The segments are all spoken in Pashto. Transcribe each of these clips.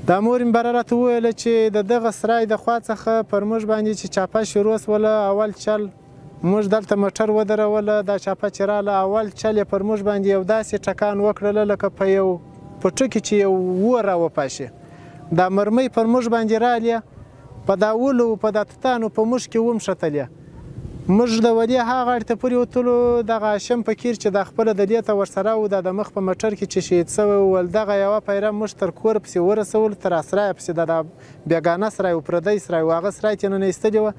دا مور مې بره راته وویله چې د دغه سرای د خوا څخه پر موږ باندې چې چاپه شروع سوله اول چل موږ دلته موټر ودروله دا چاپه چې راله اول چل یې پر موږ باندې یو داسې ټکان وکړله لکه په یو پټه کې چې یو اور راوپاشي دا مرمۍ پر موږ باندې رالې په دا ولو په دا تتانو په موږ کې ومښتلې موږ د ولې هغه اړ ته پورې وتلو دغه هاشم فقیر چې دا خپله دلې ته ورسره و دا د مخ په موټر کې چې شهید سوی ول دغه یوه پیره موږ تر کور پسې ورسولو تر اسرایه پسې دا بېګانه سرای و پردی سرای و هغه سرای چې ننه ایستلې وه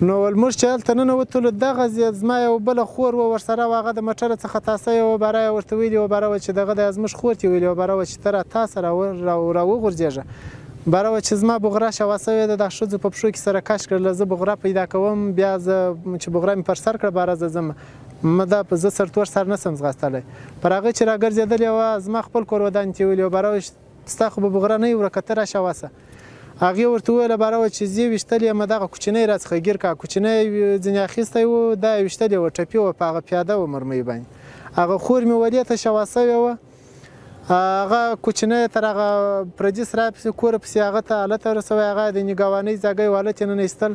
نو ول موږ چې هلته ننوتلو دغه زما یو بله خور وه ورسره وه هغه د موټره څخه تاسه یوه باره یې ورته ویلې وه باره وه چې دغه د زموږ خور ته یې ویلې وه باره وه چې ته راتاسه راوغورځېږه باره وه چې زما بغره شوه سوې ده دا ښځو په پښو کې سره کش کړله زه بغره پیدا کوم بیا زه چې بغره مې پر سر کړه باره زه ځم زه سرتور سر نسم ځغاستلی پر هغه چې راګرځېدلې وه زما خپل کور ودانې ته یې ویلې وه باره وه ستا خو به بغره نه وي ورکه ته راشه وسه هغې ورته وویله باره وه چې زه ویشتلې یم دغه کوچنی راڅخه ګیر کړه کوچنی ځینې اخیستی و دا یې ویشتلې وه ټپي وه په هغه پیاده وه مرمۍ باندې هغه خور مې ولې ته شوه سوې وه هغه کوچنی تر هغه پردي سرای پسې کور پسې هغه ته هلته ورسوی هغه د نګهبانۍ ځاګۍ و هلته یې ننایستل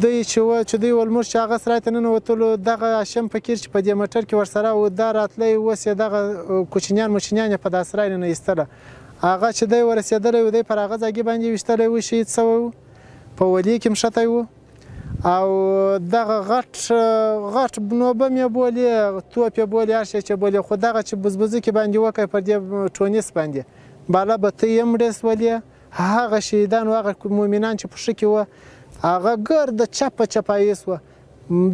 دوی چې دوی ول موږ چې هغه سرای ته ننوتلو دغه هاشم فقیر چې په دې موټر کې ورسره و دا راتلی اوس یې دغه کوچنیان مچنیان یې په دا سرای ننایستله هغه چې دی ورسېدلی و دی پر هغه ځاګي باندې ویشتلی و شهید سوی و په ولي کې مښتی و او دغه غټ نوبم یې بولې توپ یې بولې هر شی چې بولې خو دغه چې بزبزکې باندې وکړی پر دې ټونس باندې بالا به ته یې مړې سولې هغه شهیدان و هغه مؤمنان چې په ښه کې وه هغه ګرده چپه چپایي سوه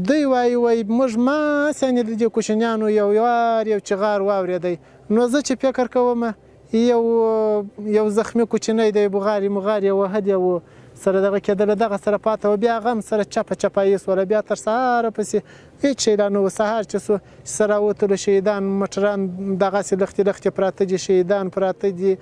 دوی وایي موږ ماسې یعنې د دې کوچنیانو یو وار یو چغار واورېدی نو زه چې فکر کوم یو زخمي کوچنی دی بغارې مغارې یې وهلې و سره دغه کېدله دغه سره پاته و بیا هغه هم سره چپه چپایي سوله بیا تر سهاره پسې هېڅ شی لا نه و سهار چې سو چې سره راوتلو شهیدان موټران دغسې لښتې لښتې پراته دي شهیدان پراته دي